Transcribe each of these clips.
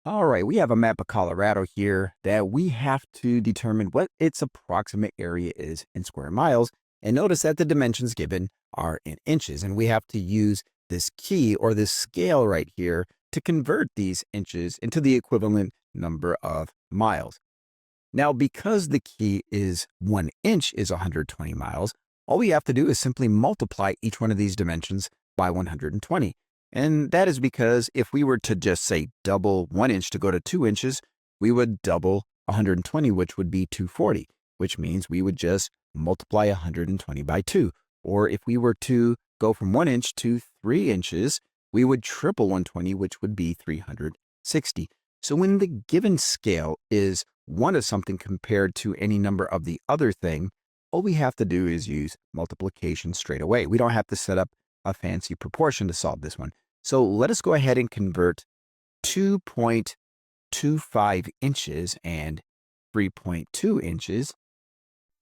All right, we have a map of Colorado here that we have to determine what its approximate area is in square miles. And notice that the dimensions given are in inches. And we have to use this key or this scale right here to convert these inches into the equivalent number of miles. Now, because the key is 1 inch is 120 miles, all we have to do is simply multiply each one of these dimensions by 120. And that is because if we were to just say double 1 inch to go to 2 inches, we would double 120, which would be 240, which means we would just multiply 120 by 2. Or if we were to go from 1 inch to 3 inches, we would triple 120, which would be 360. So when the given scale is one of something compared to any number of the other thing, all we have to do is use multiplication straight away. We don't have to set up a fancy proportion to solve this one. So let us go ahead and convert 2.25 inches and 3.2 inches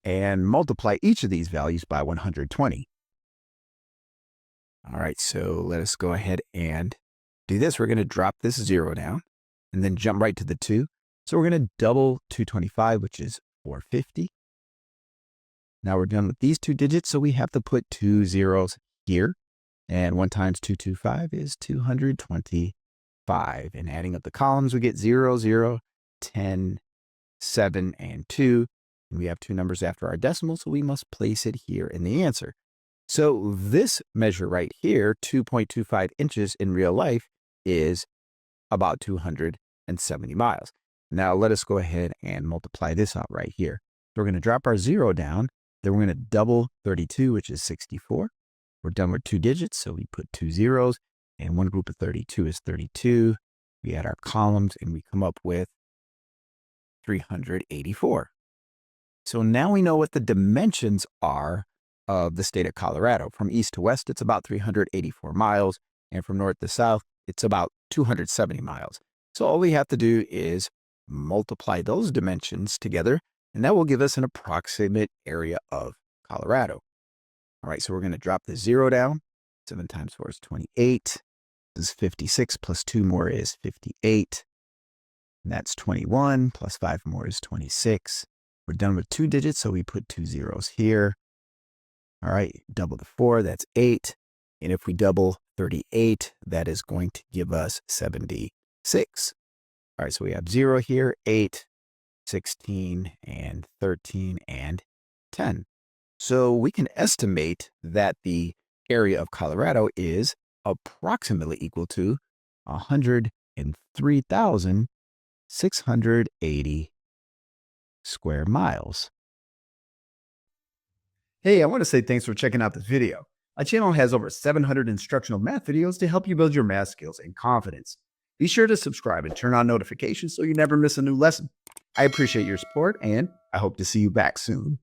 and multiply each of these values by 120. All right, so let us go ahead and do this. We're going to drop this 0 down and then jump right to the 2. So we're going to double 225, which is 450. Now we're done with these two digits, so we have to put 2 zeros here. And 1 times 225 is 225. And adding up the columns, we get 0, 0, 10, 7, and 2. And we have two numbers after our decimal, so we must place it here in the answer. So this measure right here, 2.25 inches in real life, is about 270 miles. Now let us go ahead and multiply this out right here. So we're going to drop our 0 down. Then we're going to double 32, which is 64. We're done with two digits, so we put 2 zeros, and one group of 32 is 32. We add our columns, and we come up with 384. So now we know what the dimensions are of the state of Colorado. From east to west, it's about 384 miles, and from north to south, it's about 270 miles. So all we have to do is multiply those dimensions together, and that will give us an approximate area of Colorado. All right, so we're going to drop the 0 down. 7 times 4 is 28. This is 56 plus 2 more is 58. And that's 21 plus 5 more is 26. We're done with two digits, so we put 2 zeros here. All right, double the 4, that's 8. And if we double 38, that is going to give us 76. All right, so we have 0 here, 8, 16, and 13, and 10. So we can estimate that the area of Colorado is approximately equal to 103,680 square miles. Hey, I want to say thanks for checking out this video. My channel has over 700 instructional math videos to help you build your math skills and confidence. Be sure to subscribe and turn on notifications so you never miss a new lesson. I appreciate your support, and I hope to see you back soon.